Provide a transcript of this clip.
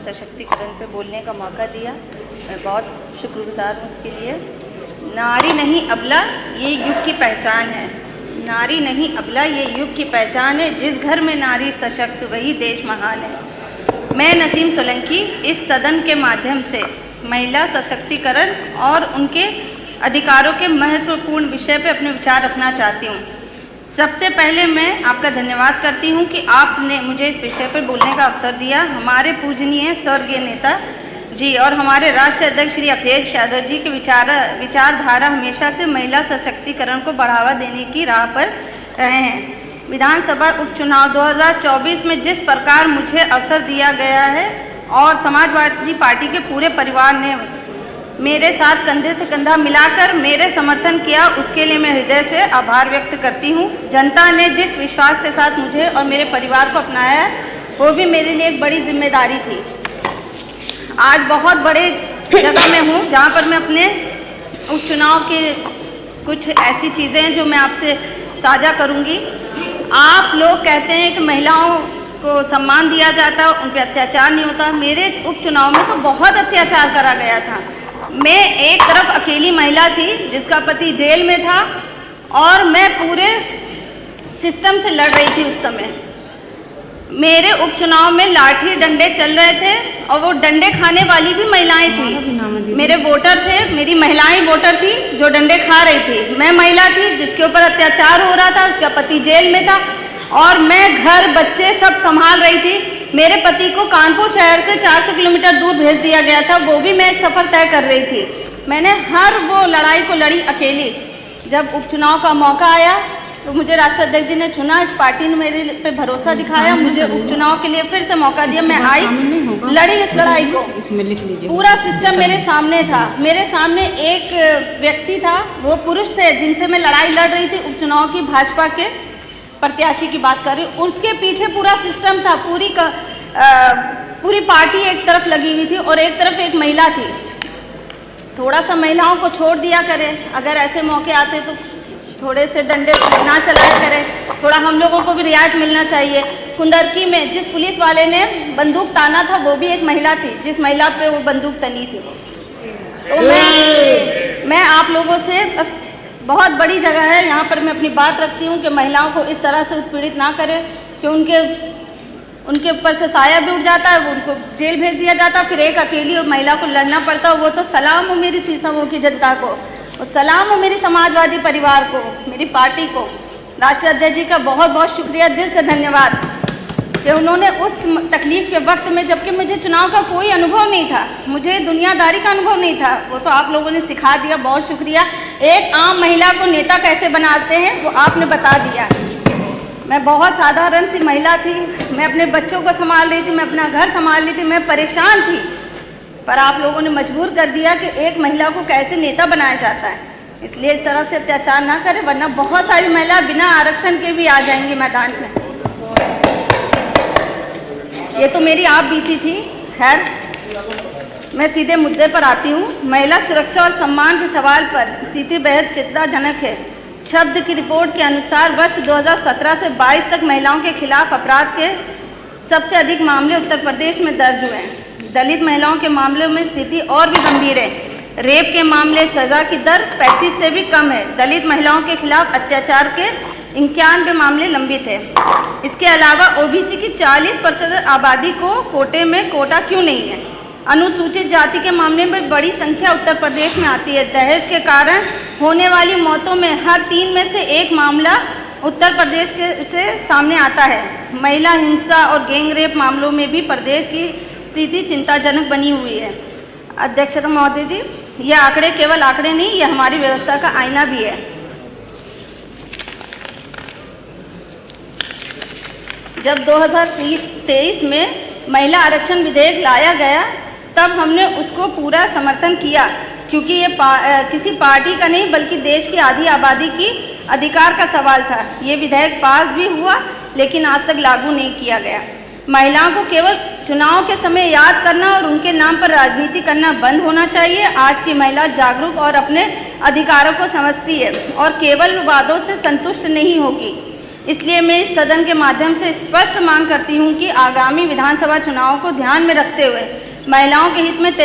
सशक्तिकरण पे बोलने का मौका दिया। मैं बहुत शुक्रगुजार हूँ उसके लिए। नारी नहीं अबला ये युग की पहचान है, नारी नहीं अबला ये युग की पहचान है, जिस घर में नारी सशक्त वही देश महान है। मैं नसीम सोलंकी इस सदन के माध्यम से महिला सशक्तिकरण और उनके अधिकारों के महत्वपूर्ण विषय पर अपने विचार रखना चाहती हूँ। सबसे पहले मैं आपका धन्यवाद करती हूँ कि आपने मुझे इस विषय पर बोलने का अवसर दिया। हमारे पूजनीय स्वर्गीय नेता जी और हमारे राष्ट्रीय अध्यक्ष श्री अखिलेश यादव जी के विचारधारा हमेशा से महिला सशक्तिकरण को बढ़ावा देने की राह पर रहे हैं। विधानसभा उपचुनाव 2024 में जिस प्रकार मुझे अवसर दिया गया है और समाजवादी पार्टी के पूरे परिवार ने मेरे साथ कंधे से कंधा मिलाकर मेरे समर्थन किया, उसके लिए मैं हृदय से आभार व्यक्त करती हूँ। जनता ने जिस विश्वास के साथ मुझे और मेरे परिवार को अपनाया वो भी मेरे लिए एक बड़ी जिम्मेदारी थी। आज बहुत बड़े जगह में हूँ जहाँ पर मैं अपने उपचुनाव के कुछ ऐसी चीज़ें हैं जो मैं आपसे साझा करूँगी। आप लोग कहते हैं कि महिलाओं को सम्मान दिया जाता, उन पर अत्याचार नहीं होता। मेरे उपचुनाव में तो बहुत अत्याचार करा गया था। मैं एक तरफ अकेली महिला थी जिसका पति जेल में था और मैं पूरे सिस्टम से लड़ रही थी। उस समय मेरे उपचुनाव में लाठी डंडे चल रहे थे और वो डंडे खाने वाली भी महिलाएं थी। मेरे वोटर थे, मेरी महिलाएं वोटर थी जो डंडे खा रही थी। मैं महिला थी जिसके ऊपर अत्याचार हो रहा था, उसका पति जेल में था और मैं घर बच्चे सब संभाल रही थी। मेरे पति को कानपुर शहर से 400 किलोमीटर दूर भेज दिया गया था, वो भी मैं एक सफ़र तय कर रही थी। मैंने हर वो लड़ाई को लड़ी अकेली। जब उपचुनाव का मौका आया तो मुझे राष्ट्रीय अध्यक्ष जी ने चुना, इस पार्टी ने मेरे पे भरोसा दिखाया, मुझे उपचुनाव के लिए फिर से मौका दिया। मैं आई, लड़ी इस लड़ाई को। पूरा सिस्टम मेरे सामने था। मेरे सामने एक व्यक्ति था, वो पुरुष थे जिनसे मैं लड़ाई लड़ रही थी उपचुनाव की, भाजपा के प्रत्याशी की बात कर रही हूँ। उसके पीछे पूरा सिस्टम था, पूरी पार्टी एक तरफ लगी हुई थी और एक तरफ एक महिला थी। थोड़ा सा महिलाओं को छोड़ दिया करें, अगर ऐसे मौके आते तो थोड़े से डंडे ना चलाया करें, थोड़ा हम लोगों को भी रियायत मिलना चाहिए। कुंदरकी में जिस पुलिस वाले ने बंदूक ताना था वो भी एक महिला थी, जिस महिला पे वो बंदूक तनी थी। तो मैं आप लोगों से बहुत बड़ी जगह है, यहाँ पर मैं अपनी बात रखती हूँ कि महिलाओं को इस तरह से उत्पीड़ित ना करें कि उनके ऊपर से साया भी उठ जाता है, उनको जेल भेज दिया जाता, फिर एक अकेली महिला को लड़ना पड़ता। वो तो सलाम हो मेरी सीसामऊ की जनता को, और सलाम हो मेरी समाजवादी परिवार को, मेरी पार्टी को। राष्ट्रीय अध्यक्ष जी का बहुत बहुत शुक्रिया, दिल से धन्यवाद कि उन्होंने उस तकलीफ के वक्त में, जबकि मुझे चुनाव का कोई अनुभव नहीं था, मुझे दुनियादारी का अनुभव नहीं था, वो तो आप लोगों ने सिखा दिया। बहुत शुक्रिया। एक आम महिला को नेता कैसे बनाते हैं वो आपने बता दिया। मैं बहुत साधारण सी महिला थी, मैं अपने बच्चों को संभाल रही थी, मैं अपना घर संभाल रही थी, मैं परेशान थी, पर आप लोगों ने मजबूर कर दिया कि एक महिला को कैसे नेता बनाया जाता है। इसलिए इस तरह से अत्याचार ना करें, वरना बहुत सारी महिला बिना आरक्षण के भी आ जाएंगी मैदान में। ये तो मेरी आप बीती थी। खैर, मैं सीधे मुद्दे पर आती हूँ। महिला सुरक्षा और सम्मान के सवाल पर स्थिति बेहद चिंताजनक है। शब्द की रिपोर्ट के अनुसार वर्ष 2017 से 22 तक महिलाओं के खिलाफ अपराध के सबसे अधिक मामले उत्तर प्रदेश में दर्ज हुए हैं। दलित महिलाओं के मामलों में स्थिति और भी गंभीर है। रेप के मामले सज़ा की दर 35 से भी कम है। दलित महिलाओं के खिलाफ अत्याचार के 91 मामले लंबित है। इसके अलावा ओबीसी की 40% आबादी को कोटे में कोटा क्यों नहीं है? अनुसूचित जाति के मामले में बड़ी संख्या उत्तर प्रदेश में आती है। दहेज के कारण होने वाली मौतों में हर 3 में से 1 मामला उत्तर प्रदेश से सामने आता है। महिला हिंसा और गैंग रेप मामलों में भी प्रदेश की स्थिति चिंताजनक बनी हुई है। अध्यक्षता महोदय जी, ये आंकड़े केवल आंकड़े नहीं, ये हमारी व्यवस्था का आईना भी है। जब 2023 में महिला आरक्षण विधेयक लाया गया तब हमने उसको पूरा समर्थन किया, क्योंकि ये किसी पार्टी का नहीं बल्कि देश की आधी आबादी की अधिकार का सवाल था। ये विधेयक पास भी हुआ लेकिन आज तक लागू नहीं किया गया। महिलाओं को केवल चुनाव के समय याद करना और उनके नाम पर राजनीति करना बंद होना चाहिए। आज की महिला जागरूक और अपने अधिकारों को समझती है और केवल वादों से संतुष्ट नहीं होगी। इसलिए मैं इस सदन के माध्यम से स्पष्ट मांग करती हूं कि आगामी विधानसभा चुनाव को ध्यान में रखते हुए महिलाओं के हित में